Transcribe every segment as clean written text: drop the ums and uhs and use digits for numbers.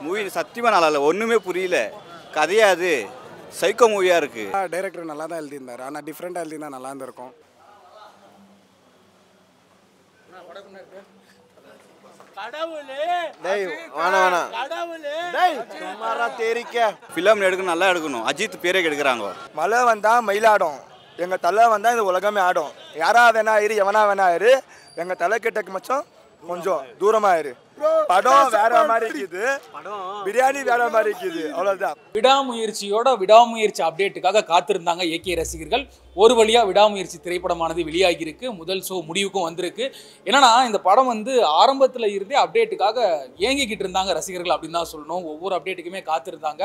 Movie சத்தியமாக நல்லா இல்லை, ஒன்றுமே புரியல. கதையாது சைக்கோ மூவியாக இருக்குது. டைரக்டர் நல்லா தான் எழுதியிருந்தார், ஆனால் டிஃப்ரெண்ட்டாக எழுதினா நல்லா இருந்திருக்கும். ஃபிலிம் எடுக்கணும், நல்லா எடுக்கணும். அஜித் பேரே எடுக்கிறாங்க. மழை வந்தால் மயிலாடும், எங்கள் தலை வந்தால் இந்த உலகமே ஆடும். யாரா வேணா இரு, எவனா வேணா இரு, எங்கள் தலை கிட்டக்கு மச்சம் கொஞ்சம் தூரமாக இரு. படம் வேற மாதிரி இருக்குது, பிரியாணி வேற மாதிரி இருக்குது, அவ்வளோதான். விடாமுயற்சி அப்டேட்டுக்காக காத்திருந்தாங்க ஏகே ரசிகர்கள். ஒரு வழியாக விடாமுயற்சி திரைப்படமானது வெளியாகியிருக்கு. முதல் ஷோ முடிவுக்கும் வந்திருக்கு. என்னன்னா இந்த படம் வந்து ஆரம்பத்தில் இருந்தே அப்டேட்டுக்காக ஏங்கிக்கிட்டு இருந்தாங்க ரசிகர்கள் அப்படின்னு தான் சொல்லணும். ஒவ்வொரு அப்டேட்டுக்குமே காத்திருந்தாங்க.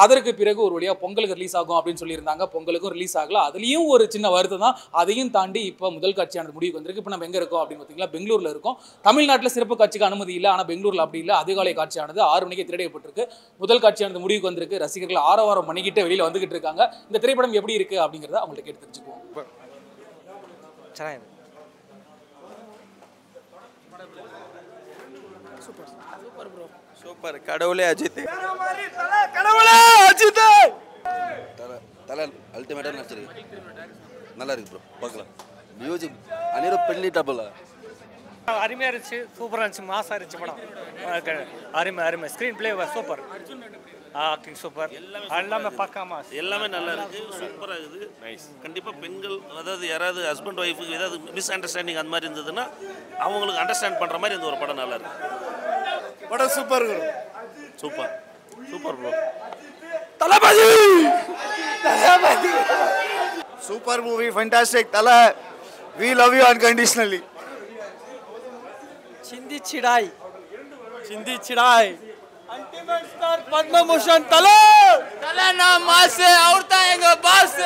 அதற்கு பிறகு ஒரு வழியாக பொங்கலுக்கு ரிலீஸ் ஆகும் அப்படின்னு சொல்லியிருந்தாங்க. பொங்கலுக்கும் ரிலீஸ் ஆகல. அதுலேயும் ஒரு சின்ன வருத்தம் தான். அதையும் தாண்டி இப்போ முதல் காட்சியானது முடிவுக்கு வந்திருக்கு. இப்போ நம்ம எங்கே இருக்கோம் அப்படின்னு பார்த்தீங்கன்னா பெங்களூரில் இருக்கோம். தமிழ்நாட்டில் சிறப்பு காட்சிக்கு அனுமதி இல்லை, ஆனால் பெங்களூரில் அப்படி இல்லை. அதிகாலை காட்சியானது 6 மணிக்கு திரையிடப்பட்டிருக்கு. முதல் காட்சியானது முடிவுக்கு வந்திருக்கு. ரசிகர்கள் ஆரவாரம் பண்ணிக்கிட்டு வெளியில் வந்துகிட்டு இருக்காங்க. இந்த திரைப்படம் எப்படி இருக்கு அப்படிங்கிறத அவங்கள்ட்ட கேட்டு தெரிஞ்சுக்குவோம். சூப்பர். கடவுளே அஜித், கடவுளே அஜித், தலை அல்டிமேட்டாக நடிச்சிருக்கு. நல்லா இருக்கு ப்ரோ, பார்க்கலாம். மியூசிக் அனிரு பெண்ணி டபுள் அருமையாக இருந்துச்சு, சூப்பராக இருந்துச்சு, மாசாக இருந்துச்சு படம். அருமை screenplay super, acting super, எல்லாமே பார்க்காம எல்லாமே நல்லா இருக்குது, சூப்பராக இருக்குது, நைஸ். கண்டிப்பாக பெண்கள், அதாவது யாராவது ஹஸ்பண்ட் ஒய்ஃபுக்கு ஏதாவது மிஸ் அண்டர்ஸ்டாண்டிங் அந்த மாதிரி இருந்ததுன்னா அவங்களுக்கு அண்டர்ஸ்டாண்ட் பண்ணுற மாதிரி இந்த ஒரு படம் நல்லா இருக்கு. படம் super, super super bro. Thalapathy super movie, fantastic. Thala, we love you unconditionally. சிந்திச்சிடாய் அல்டிமேட் ஸ்டார் பத்மபூஷன் தல நான் மாசு, அவர் தான் எங்க பாஸ்.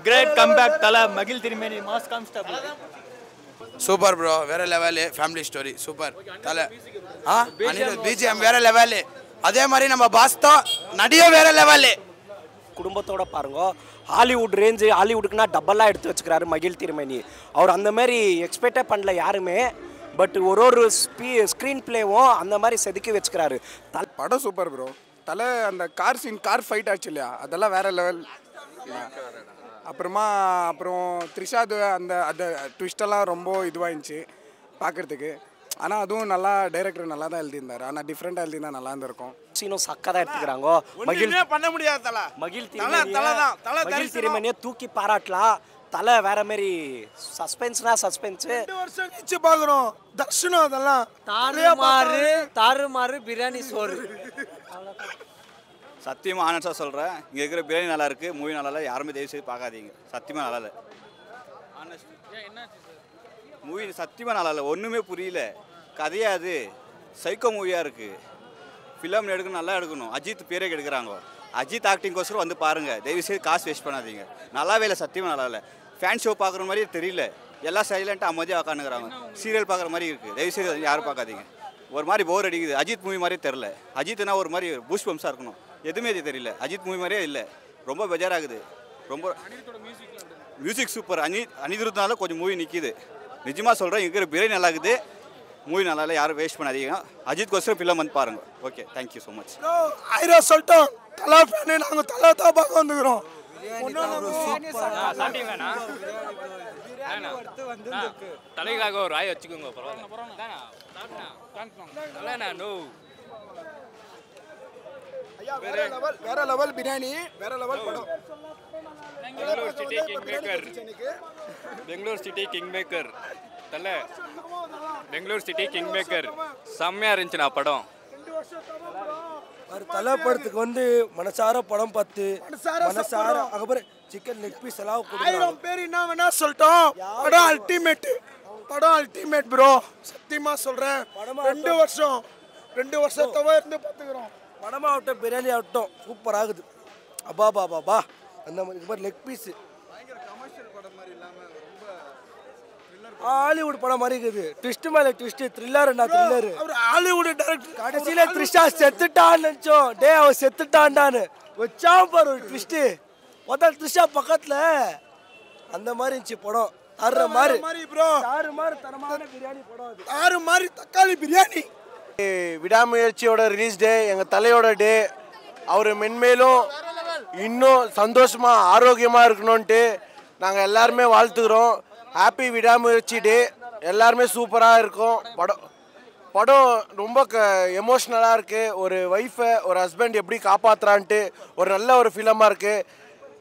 கிரேட் கம்பேக் தல, மகிழ் திருமேனி மாஸ் கான்ஸ்டபிள். சூப்பர் ப்ரோ, வேற லெவலு. Family story super. தலை பிஜிஎம் வேற லெவலு. அதே மாதிரி நம்ம பாஸ்தா நடிகை வேற லெவலு. குடும்பத்தோட பாருங்க, ஹாலிவுட் ரேஞ்சு, ஹாலிவுட்டுக்குன்னா டபுளாக எடுத்து வச்சுக்கிறாரு மகிழ் திருமேனி. அவர் அந்த மாதிரி எக்ஸ்பெக்டே பண்ணல யாருமே. பட் ஒரு ஸ்க்ரீன் பிளேவும் அந்த மாதிரி செதுக்கி வச்சுக்கிறாரு. படம் சூப்பர் ப்ரோ. தலை அந்த கார் சீன், கார் ஃபைட் ஆச்சு இல்லையா, அதெல்லாம் வேற லெவல். அப்புறம் த்ரிஷாது அந்த ட்விஸ்டெல்லாம் ரொம்ப இதுவாகிருந்துச்சு பார்க்குறதுக்கு. ஆனால் அதுவும் நல்லா, டைரக்டர் நல்லா தான் எழுதியிருந்தார், ஆனால் டிஃப்ரெண்ட்டாக எழுதினா நல்லா இருந்திருக்கும். சீனும் சக்கா தான் எடுத்துக்கிறாங்க. பண்ண முடியாது தலை, மகிழ் திருமேனியை தூக்கி பாராட்டலாம். தலை வேற மாதிரி சஸ்பென்ஸ்னா சஸ்பென்ஸ். 2 வருஷம் கழிச்சு பார்க்குறோம் தர்ஷனம். அதெல்லாம் தாறுமாறு பிரியாணி சோறு. சத்தியமாக ஆனஸ்டாக சொல்கிறேன், இங்கே இருக்கிற பிரியாணி நல்லா இருக்குது, மூவி நல்லா இல்லை. யாருமே தயவு செய்து பார்க்காதீங்க, சத்தியமாக நல்லா இல்லை. மூவி சத்தியமாக நல்லா இல்லை, ஒன்றுமே புரியல. கதையாது சைக்கோ மூவியாக இருக்குது. ஃபிலிம் எடுக்கணும், நல்லா எடுக்கணும். அஜித் பேரே எடுக்கிறாங்க. அஜித் ஆக்டிங்கோசரம் வந்து பாருங்கள், தயவு செய்து காசு வேஸ்ட் பண்ணாதீங்க. நல்லாவே இல்லை, சத்தியமாக நல்லா இல்லை. ஃபேன் ஷோ பார்க்குற மாதிரியே தெரியல, எல்லாம் சைலண்ட்டாக அமைதியாக உட்காந்துக்கிறாங்க. சீரியல் பார்க்குற மாதிரி இருக்குது. தயவு செய்து யாரும் பார்க்காதீங்க, ஒரு மாதிரி போர் அடிக்குது. அஜித் மூவி மாதிரியே தெரில. அஜித்னா ஒரு மாதிரி பூஸ்ட் பம்ப்ஸாக இருக்கணும், எதுவுமே இது தெரியல. அஜித் மூவி மாதிரியே இல்லை, ரொம்ப பெஜாராகுது. ரொம்ப மியூசிக் சூப்பர். அனிருத்னால கொஞ்சம் மூவி நிற்கிது. நிஜமாக சொல்கிறேன், இருக்கிற பிரியாணி நல்லா இருக்குது, மூவி நல்லா இல்லை. யாரும் வேஸ்ட் பண்ணாதீங்க. அஜித் கோசரம் ஃபிலிம் வந்து பாருங்கள். Okay, thank you so much. ஆயிரம் சொல்லிட்டோம், தலை ஃபேனு, நாங்கள் தலை தான் பார்க்க வந்துக்கிறோம். தலைக்காக ஒரு ஆய் வச்சுக்கோங்க. வேற லெவல் பிரியாணி, வேற லெவல் படம். பெங்களூர் சிட்டி கிங் மேக்கர் தலை, பெங்களூர் சிட்டி கிங் மேக்கர் செம்மையா இருந்துச்சுண்ணா படம். தலை படத்துக்கு வந்து மனசார படம் பார்த்து மனசார அப்புறம் சிக்கன் லெக் பீஸ் எல்லாம் 1000 பேர் என்ன வேணா சொல்லிட்டோம். படம் அல்டிமேட் ப்ரோ, சத்தியமா சொல்றேன். 2 வருஷத்தவ இருந்து பார்த்துக்கிறோம். படமாகட்டும் பிரியாணி ஆகட்டும் சூப்பர் ஆகுது. அப்பா அந்த மாதிரி லெக் பீஸ் ஹாலிவுட் படம் மாதிரி இருக்குது. ட்விஸ்ட் மேல ட்விஸ்ட், த்ரில்லர். அவர் ஹாலிவுட் டைரக்டர். கடைசியில த்ரிஷா செத்துட்டான்னு நினைச்சோம். அவன் செத்துட்டான்டான்னு வச்சான் பாரு ஒரு ட்விஸ்ட். முதல் த்ரிஷா பக்கத்துல அந்த மாதிரி இருந்துச்சு படம். தாறு மாதிரி ப்ரோ, தாறு மாதிரி தரமான பிரியாணி படம் அது. தாறு மாதிரி தக்காளி பிரியாணி விடாமுயற்சியோட ரிலீஸ் டே எங்கள் தலையோட டே. அவர் மென்மேலும் இன்னும் சந்தோஷமாக ஆரோக்கியமாக இருக்கணும்ன்ட்டு நாங்கள் எல்லாருமே வாழ்த்துக்கிறோம். ஹாப்பி விடாமுயற்சி டே. எல்லாருமே சூப்பராக இருக்கும். படம் ரொம்ப எமோஷ்னலாக இருக்குது. ஒரு ஒய்ஃபை ஒரு ஹஸ்பண்ட் எப்படி காப்பாற்றுறான்ட்டு ஒரு நல்ல ஒரு ஃபிலமாக இருக்குது.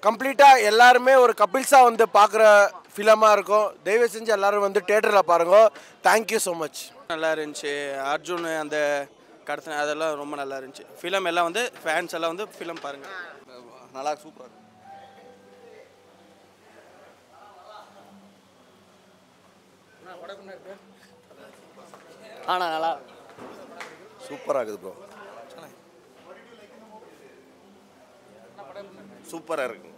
கம்ப்ளீட்டாக எல்லாருமே ஒரு கப்பிள்ஸாக வந்து பார்க்குற ஃபிலமாக இருக்கும். தயவு செஞ்சு எல்லோரும் வந்து தேட்டரில் பாருங்க. Thank you so much. நல்லா இருந்துச்சு. அர்ஜுன் அந்த கடத்தின அதெல்லாம் ரொம்ப நல்லா இருந்துச்சு. ஃபிலம் எல்லாம் வந்து ஃபேன்ஸ் எல்லாம் வந்து ஃபிலம் பாருங்கள். நல்லா சூப்பராக நல்லா சூப்பராக இருக்குது ப்ரோ. சூப்பராக இருக்கு.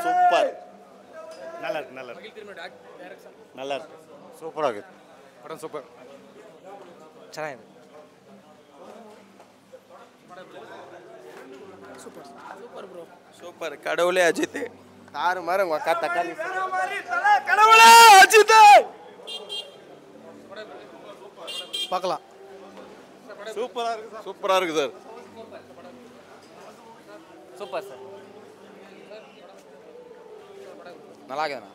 சூப்பர். நல்லா இருக்கு. நல்லா இருக்கு. சூப்பராக இருக்குது படம். சூப்பர். ಚೆನ್ನಾಗಿದೆ. சூப்பர். கடவுளே அஜித். தாறு மாதிரி உங்கள் அக்கா தக்காளி. கடவுளே அஜித். பார்க்கலாம். சூப்பராக இருக்குது. சூப்பராக இருக்குது சார். Super sir. நல்லா இருக்குதுண்ணா.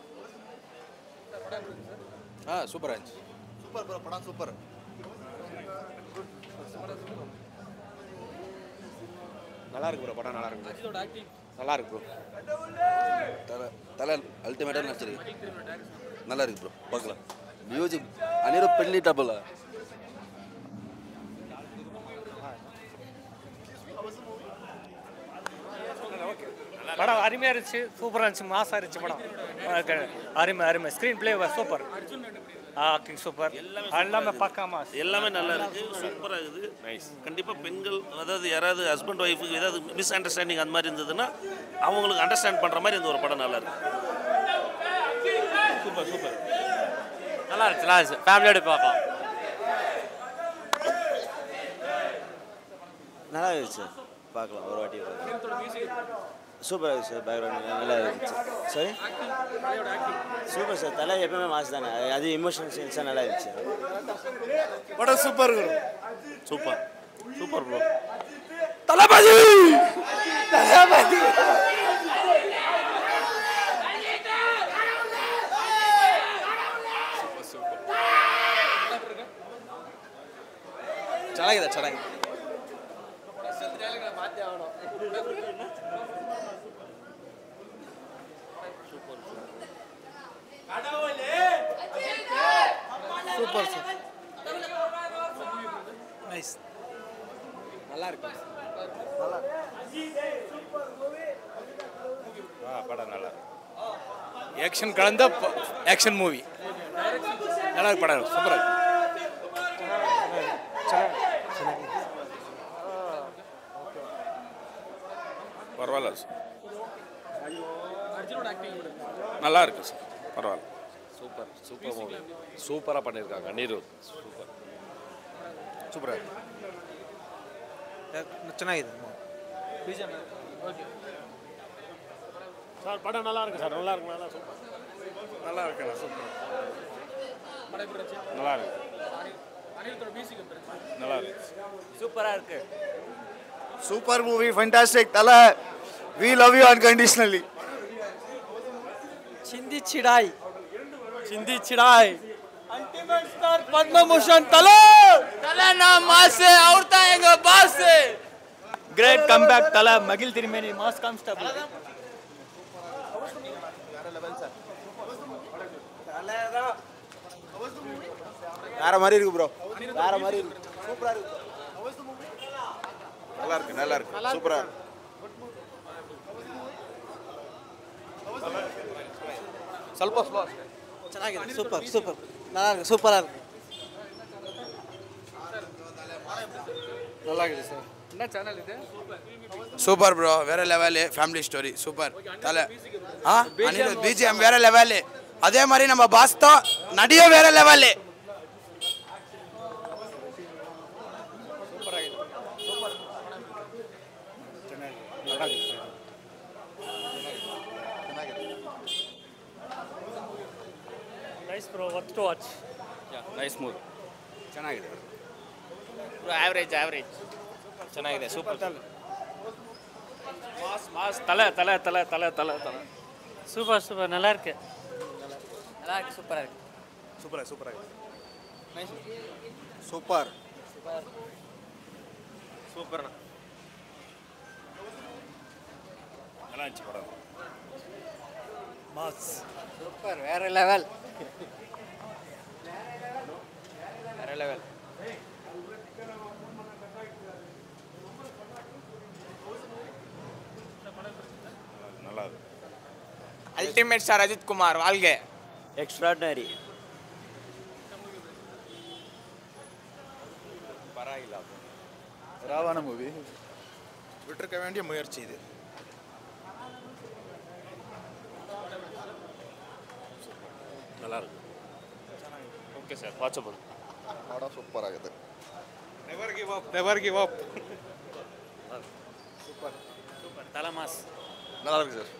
சூப்பராக இருந்துச்சு. Super bro. படம் சூப்பர். நல்லா இருக்கு ப்ரோ. படம் நல்லா இருக்கு. நல்லா இருக்கு ப்ரோ. தலை அல்டிமேட்டாக நடிச்சிருக்கு. நல்லா இருக்கு ப்ரோ. பார்க்கலாம். மியூசிக் அனிருத் பெண்ணி டபுள். படம் அருமையாக இருந்துச்சு. சூப்பராக இருந்துச்சு. மாசாக இருந்துச்சு படம். அருமை. Screenplay super. Acting super. எல்லாமே பார்க்காம எல்லாமே நல்லா இருக்கு. சூப்பராக இருக்குது. நைஸ். கண்டிப்பாக பெண்கள் அதாவது யாராவது ஹஸ்பண்ட் ஒய்ஃபுக்கு ஏதாவது மிஸ் அண்டர்ஸ்டாண்டிங் அந்த மாதிரி இருந்ததுன்னா அவங்களுக்கு அண்டர்ஸ்டாண்ட் பண்ணுற மாதிரி இந்த ஒரு படம் நல்லா இருக்கு. சூப்பர். நல்லா இருந்துச்சு. ஃபேமிலியோட பார்க்கலாம். நல்லா இருந்துச்சு. பார்க்கலாம் ஒரு வாட்டி. சூப்பராக இருக்குது சார். பேக்ரவுண்ட் நல்லா இருந்துச்சு. சரி சூப்பர் சார். தலை எப்பவுமே மாசு தானே. அது இமோஷனல் சீன்ஸாக நல்லா இருந்துச்சு. படம் சூப்பர். Super bro. தளபதி. ಚೆನ್ನಾಗಿದೆ. Super sir. நைஸ். நல்லா இருக்கு. படம் நல்லா இருக்கு. ஆக்ஷன் கலந்த ஆக்ஷன் மூவி. நல்லா இருக்கு படம். சூப்பராக இருக்கு. பரவாயில்ல சார். நல்லா இருக்கு சார். பரவாயில்ல. Super movie. சூப்பராக பண்ணியிருக்காங்க. அனிருத் சூப்பராக இருக்கு. ಚೆನ್ನಾಗಿದೆ. சார் படம் நல்லா இருக்கு சார். நல்லா இருக்கு. நல்லா இருக்குண்ணா. சூப்பர். நல்லா இருக்கு. நல்லா இருக்கு. சூப்பராக இருக்கு. Super movie. Fantastic. Thala we love you unconditionally. சிந்திச்சிடாய். Ultimate star Padma Bhushan Thala. நான் மாஸ். அவர் தான் எங்க பாஸ். கிரேட் கம்பேக் தலை. மகிழ் திருமேனி மாஸ் கான்ஸ்டபிள். வேற மாதிரி இருக்கு ப்ரோ. வேற மாதிரி இருக்கு. சூப்பரா இருக்கு. நல்லா இருக்கு. சூப்பரா இருக்கு. ಸ್ವಲ್ಪ ಸ್ಲೋ. ಚೆನ್ನಾಗಿದೆ. ಸೂಪರ್. நல்லா இருக்கு. சூப்பராக இருக்கு. நல்லா இருக்குது சார். என்ன சேனல் இது? Super bro. வேற லெவலு. Family story super. தலை அனிருத் பிஜிஎம் வேற லெவலு. அதே மாதிரி நம்ம பாஸ் தான் நடிகை வேற level. Nice bro. Worth to watch. Nice movie. ಚೆನ್ನಾಗಿದೆ. ಆವ್ರೇಜ್ ಚೆನ್ನಾಗಿದೆ ಸೂಪರ್ ಮಾಸ್ ತಲೆ சூப்பர் நல்லா இருக்கு சூப்பராக இருக்கு சூப்பர் சூப்பர்ண்ணா நல்லா இருந்துச்சு படம் சூப்பர் வேற லெவல் நல்லா இருக்கு அல்டிமேட் ஸ்டார் அஜித் குமார் வாழ்க எக்ஸ்ட்ராடனரி ராவான மூவி விட்டுருக்க வேண்டிய முயற்சி இது நல்லா இருக்கு ஓகே சார் வாட்சபிள் படம் சூப்பர் ஆகுது நெவர் கிவ் அப் சூப்பர் தலை மாஸ் நல்லா இருக்கு சார்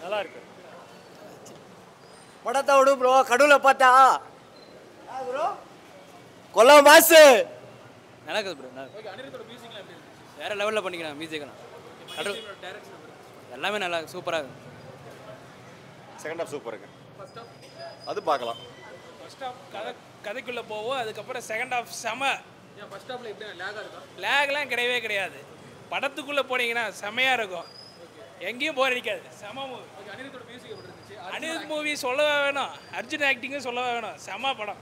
நல்லா இருக்கு படத்தை விடு ப்ரோ கடவுளை பார்த்தா ப்ரோ கொல்ல மாசு நல்லா இருக்குது ப்ரோ வேற லெவலில் பண்ணிக்கிறேன் மியூசிக்லாம் எல்லாமே நல்லா சூப்பராக இருக்கு செகண்ட் ஹாஃப் சூப்பர் இருக்கு அது பார்க்கலாம் ஃபர்ஸ்ட் ஹாஃப் கதைக்குள்ளே போவோம் அதுக்கப்புறம் செகண்ட் ஹாஃப் செம ஃபர்ஸ்ட் ஹாஃப்ல எப்படி லேக்லாம் கிடையவே கிடையாது படத்துக்குள்ளே போனீங்கன்னா செமையாக இருக்கும் எங்கேயும் போர் அடிக்காது செம மூவி அனிருத் மூவி சொல்லவே வேணும் அர்ஜுன் ஆக்டிங்கும் சொல்லவே வேணும் செம படம்